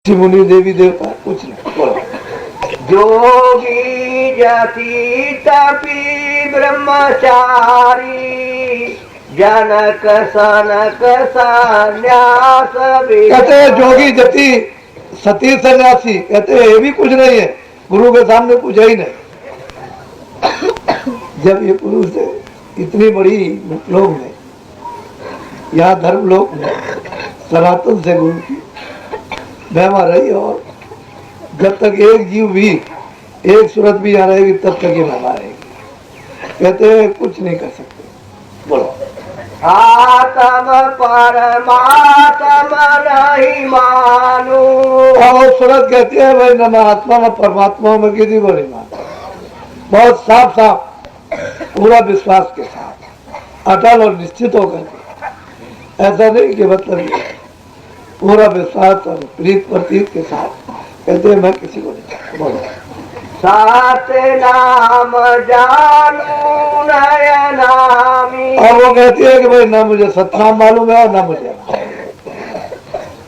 मुनि देवी देवता कुछ नहीं। बोलो। जोगी जाति तपी ब्रह्मचारी जनक सनक सन्यास कहते हैं जोगी जति सती सन्यासी, कहते हैं ये भी कुछ नहीं है, गुरु के सामने कुछ है ही नहीं। जब ये पुरुष है इतनी बड़ी लोक में, यहाँ धर्म लोक में सनातन से गुरु की महिमा रही, और जब तक एक जीव भी एक सूरत भी यहाँ रहेगी तब तक ये महिमा रहेगी। कहते हैं कुछ नहीं कर सकते। बोलो। आत्म परमात्म नहीं मानो। और सूरत कहती है भाई न आत्मा न परमात्मा में किसी को नहीं मानता। बहुत साफ साफ पूरा विश्वास के साथ अटल और निश्चित होकर, ऐसा नहीं कि मतलब पूरा विश्वास और प्रीत प्रतीत के साथ कहते हैं मैं किसी को नहीं। बोलो। सात नाम जानू नयनामी। और वो कहती है कि भाई ना मुझे सतनाम मालूम है और ना मुझे,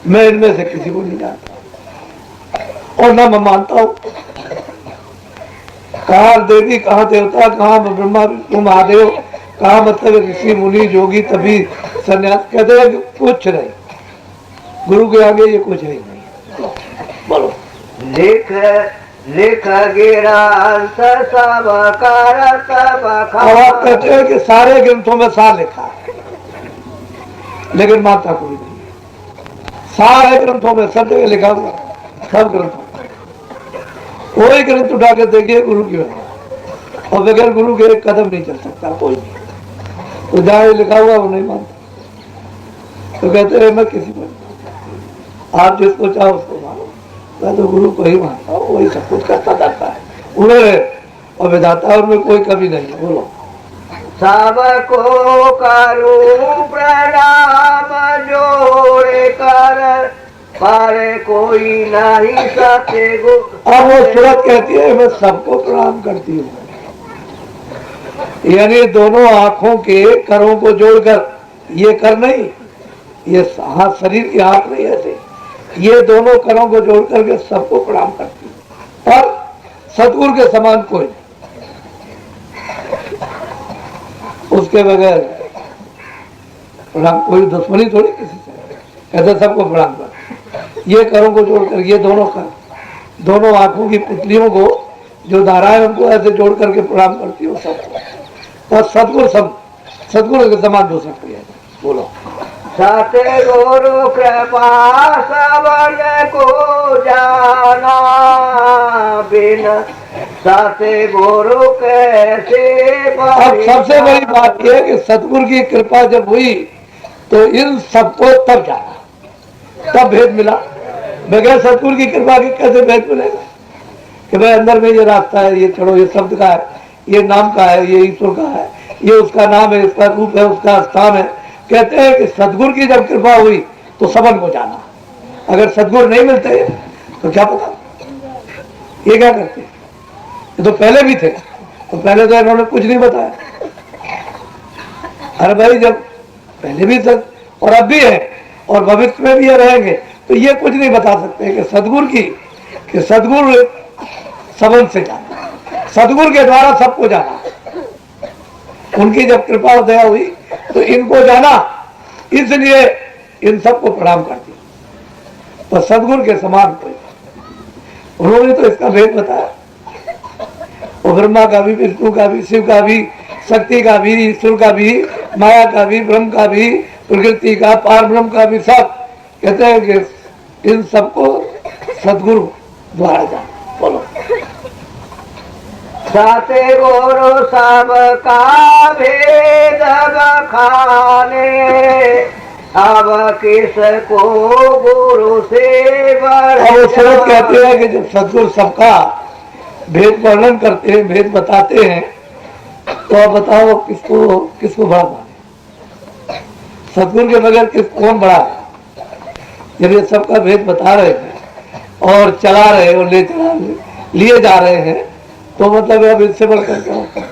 मैं इनमें से किसी को नहीं जानता और ना मैं मानता हूँ। कहाँ देवी, कहाँ देवता, कहाँ ब्रह्मा विष्णु महादेव, कहाँ मतलब ऋषि मुनि जोगी तभी सन्यास, कहते हैं कि कुछ नहीं, गुरु के आगे ये कुछ है ही नहीं। बोलो। लिख लिख गिरंथ सब करत बखान। आप कहते हैं कि सारे ग्रंथों में सार लिखा है, लेकिन मानता कोई नहीं है। सारे ग्रंथों में सब जगह लिखा हुआ, सब ग्रंथों में कोई ग्रंथ उठा के देखिए गुरु की वजह, और बगैर गुरु के एक कदम नहीं चल सकता कोई नहीं। तो जहाँ लिखा हुआ वो नहीं मानता, तो कहते हैं मैं किसी को, आप जिसको चाहो उसको मानो, मैं तो गुरु को ही मानता हूँ, वही सब कुछ करता जाता है, उन्हें और विधाता उनमें कोई कमी नहीं है। बोलो। सबको करूं प्रणाम जोड़े कर, पर कोई नहीं सके गो। अब वो सूरत कहती है मैं सबको प्रणाम करती हूँ, यानी दोनों आंखों के करों को जोड़कर, ये कर नहीं, ये हाथ शरीर की हाथ नहीं ऐसे, ये दोनों करों को जोड़ करके सबको प्रणाम करती है, और सतगुरु के समान कोई नहीं, उसके बगैर प्रणाम, कोई दुश्मनी थोड़ी किसी से, कहते सबको प्रणाम कर। ये करों को जोड़कर, ये दोनों कर, दोनों आंखों की पुतलियों को जो धाराएं उनको ऐसे जोड़ करके प्रणाम करती हो सबको, और सतगुरु सतगुरु के समान दूसरा कोई है। बोलो। सतगुरु कृपा सबन को जाना, बिन सतगुरु कैसे। अब सबसे बड़ी बात यह है कि सतगुरु की कृपा जब हुई तो इन सबको तब जाना, तब भेद मिला। बगैर सतगुरु की कृपा के कैसे भेद मिलेगा कि भाई अंदर में ये रास्ता है, ये चढ़ो, ये शब्द का है, ये नाम का है, ये ईश्वर का है, ये उसका नाम है, इसका रूप है, उसका स्थान है। कहते हैं कि सतगुरु की जब कृपा हुई तो सबन को जाना। अगर सतगुरु नहीं मिलते तो क्या पता ये क्या करते, ये तो पहले भी थे, तो पहले तो इन्होंने कुछ नहीं बताया। अरे भाई जब पहले भी सत और अब भी है और भविष्य में भी ये रहेंगे, तो ये कुछ नहीं बता सकते कि सतगुरु की, कि सतगुरु सबन से जाना, सतगुरु के द्वारा सबको जाना। उनकी जब कृपा और दया हुई तो इनको जाना, इसलिए इन सबको प्रणाम कर दिया। तो सतगुरु के समान कोई, उन्होंने तो इसका भेद बताया, वो ब्रह्मा का भी, विष्णु का भी, शिव का भी, शक्ति का भी, ईश्वर का भी, माया का भी, ब्रह्म का भी, प्रकृति का, पार ब्रह्म का भी, सब कहते हैं कि इन सबको सतगुरु द्वारा जाना। बोलो। सतगुरु सबका भेद बखाने, अब किसको गुरु से और सूरत कहते हैं कि जब सतगुरु सबका भेद वर्णन करते हैं, भेद बताते हैं, तो अब बताओ किसको किसको बड़ा माने। सतगुरु के बगैर कौन बड़ा है? जब ये सबका भेद बता रहे हैं और चला रहे और लिए जा रहे हैं, तो मतलब अब इससे बढ़कर क्या होता है?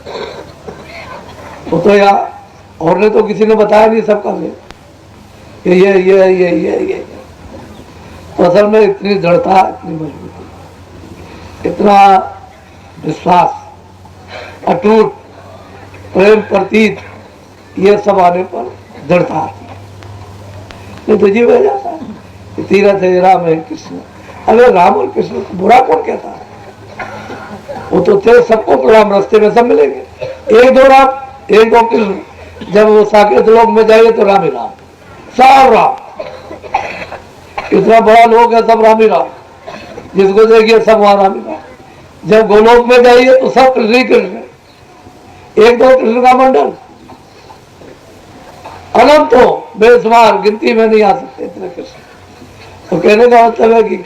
वो तो यार और ने तो किसी ने बताया नहीं सबका भेद, ये तो असल में इतनी दृढ़ता, इतनी मजबूती, इतना विश्वास, अटूट प्रेम प्रतीत, ये सब आने पर दृढ़ता आती है। नहीं तो जीव हो जाता है कि तीरथ है राम है कृष्ण। अरे राम और कृष्ण को बुरा कौन कहता है? वो तो थे सबको प्रणाम, रास्ते में सब मिलेंगे। एक दो राम, एक दो कृष्ण। जब वो साकेत लोक में जाइए तो राम ही राम, सब राम। इतना बड़ा लोग है, सब राम ही राम, जिसको देखिए सब वहां राम ही राम। जब गोलोक में जाइए तो सब कृष्ण ही कृष्ण, एक दो कृष्ण का मंडल अनंत हो, बेशुमार, गिनती में नहीं आ सकते इतने कृष्ण। तो कहने का मतलब है कि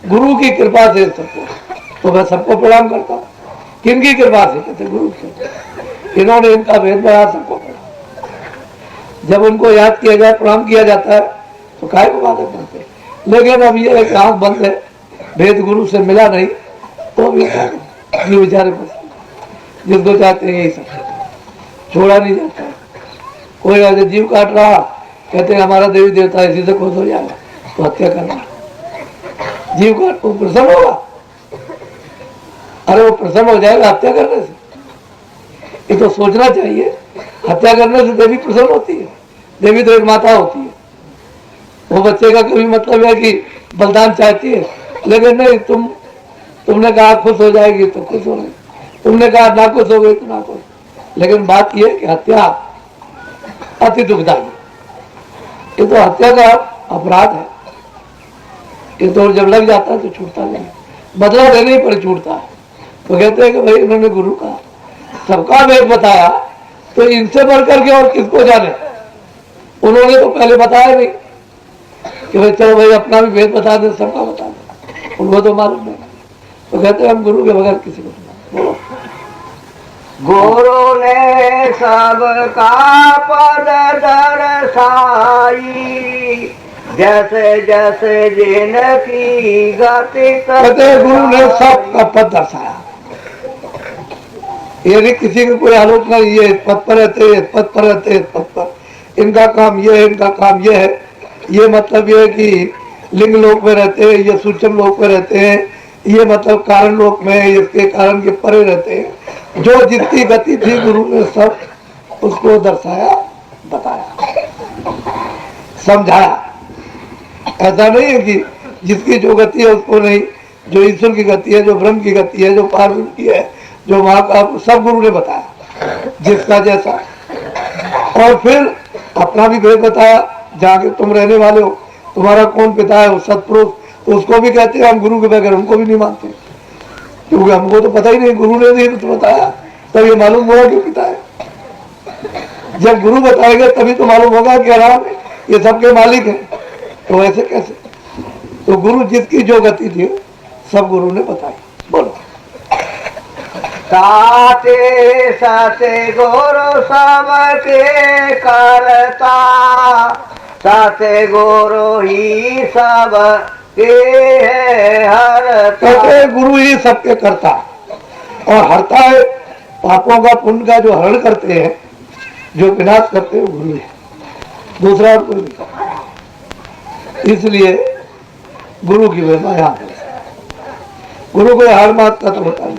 गुरु की कृपा से सबको, तो मैं सबको प्रणाम करता हूँ। किनकी कृपा से? कहते गुरु की। इन्होंने इनका भेद बढ़ा सबको प्रणाम। जब उनको याद किया जाए, प्रणाम किया जाता है तो काहे को बातें करते। लेकिन अब ये एक आंख बंद है, भेद गुरु से मिला नहीं, तो भी बेचारे जिसको चाहते हैं यही सब छोड़ा नहीं जाता। कोई ऐसे जीव काट रहा, कहते हैं हमारा देवी देवता इसी से खुश हो जाएगा तो हत्या करना। जीव काट वो प्रसन्न होगा? अरे वो प्रसन्न हो जाएगा हत्या करने से? ये तो सोचना चाहिए। हत्या करने से देवी प्रसन्न होती है? देवी तो एक माता होती है। वो बच्चे का कभी मतलब है कि बलिदान चाहती है, लेकिन नहीं, तुमने कहा खुश हो जाएगी तो खुश हो गई, तुमने कहा ना खुश हो गई तो ना खुश। लेकिन बात यह है कि हत्या अति दुखदायी, ये तो हत्या का अपराध है। ये तो जब लग जाता है तो छूटता नहीं, बदला देने ही पर छूटता है। तो कहते हैं कि भाई इन्होंने गुरु का सबका भेद बताया, तो इनसे बढ़ करके और किसको जाने। उन्होंने तो पहले बताया नहीं कि भाई चलो भाई अपना भी भेद बता दे, सबका बता दे, उनको तो मालूम नहीं। तो कहते हैं हम गुरु के बगैर किसी को बोलो। गुरु ने सबका पद दर्शाई, जैसे जैसे जिनकी गति। कहते हैं गुरु ने सबका पद दर्शाया, ये नहीं किसी की कोई आलोचना, ये पद पर रहते, पद पर रहते, पद पर, इनका काम ये है, इनका काम ये है। ये मतलब ये है कि लिंग लोक में रहते हैं, ये सूक्ष्म लोक में रहते हैं, ये मतलब कारण लोक में, इसके कारण के परे रहते हैं। जो जितनी गति थी गुरु ने सब उसको दर्शाया, बताया, समझाया। ऐसा नहीं है कि जिसकी जो गति है उसको नहीं, जो ईश्वर की गति है, जो ब्रह्म की गति है, जो पार्वती की है, जो महाकाल, सब गुरु ने बताया जिसका जैसा। और फिर अपना भी भेद बताया, जहाँ के तुम रहने वाले हो, तुम्हारा कौन पिता है, वो सतपुरुष, तो उसको भी कहते हैं हम गुरु के बगैर उनको भी नहीं मानते, क्योंकि हमको तो पता ही नहीं, गुरु ने नहीं तो बताया, तब ये मालूम होगा कि पिता है। जब गुरु बताएगा तभी तो मालूम होगा कि राम ये सबके मालिक है। तो ऐसे कैसे? तो गुरु जिसकी जो गति थी सब गुरु ने बताई। बोलो। साथे साथे गुरु सबके करता, साथे गुरु ही सब के हरता। कहते गुरु ही सबके करता और हरता है। पापों का पुण्य का जो हरण करते हैं, जो विनाश करते हैं, गुरु है, दूसरा और कोई नहीं। इसलिए गुरु की महिमा यहाँ है। गुरु को हार मात का तो होता नहीं।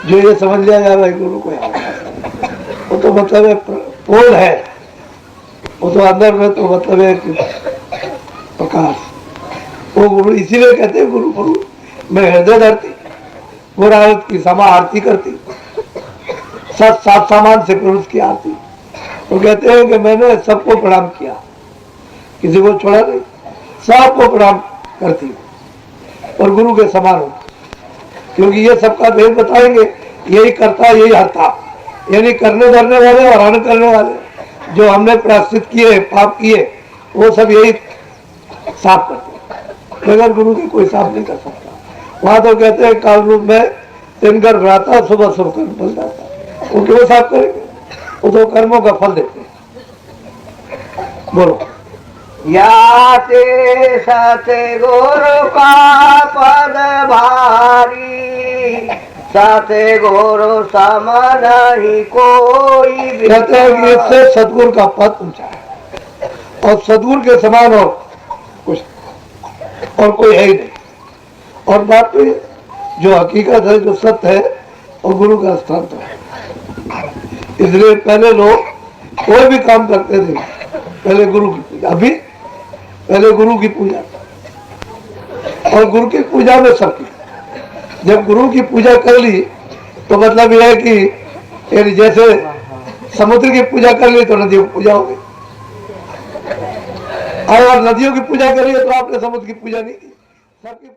जो ये समझ लिया जाए भाई गुरु को हार मात, वो तो मतलब है पोल है, वो तो अंदर में तो मतलब है प्रकाश। वो गुरु इसीलिए कहते हैं गुरु गुरु मैं हृदय धरती, गुरावत की समा आरती करती, सत सात सामान से पुरुष की आरती। तो कहते हैं कि मैंने सबको प्रणाम किया, किसी को छोड़ा नहीं, सबको प्रणाम करती और गुरु के समान हो, क्योंकि ये सबका भेद बताएंगे। यही करता, यही हरता, यानी करने धरने वाले और हरण करने वाले, जो हमने प्रायश्चित किए, पाप किए, वो सब यही साफ करते, बगैर गुरु के कोई साफ नहीं कर सकता। वहां तो कहते हैं काल रूप में दिन कर भ्राता, सुबह शुभ कर्म फल जाता। वो क्यों साफ करेंगे? वो तो कर्मों का फल देते हैं। बोलो। याते सते गुरु का पद भारी, सते गुरु सम नहीं कोई। कहते हैं कि इससे सदगुरु का पद ऊंचा है और सदगुरु के समान और कुछ। और कोई है ही नहीं। और बात तो ये जो हकीकत है, जो सत्य है, और गुरु का स्थान तो है। इसलिए पहले लोग कोई भी काम करते थे, पहले गुरु की पूजा, अभी पहले गुरु की पूजा, और गुरु की पूजा में सबकी, जब गुरु की पूजा कर ली तो मतलब यह है कि जैसे समुद्र की पूजा कर ली तो नदियों की पूजा हो गई, और नदियों की पूजा करी तो आपने समुद्र की पूजा नहीं की, सबकी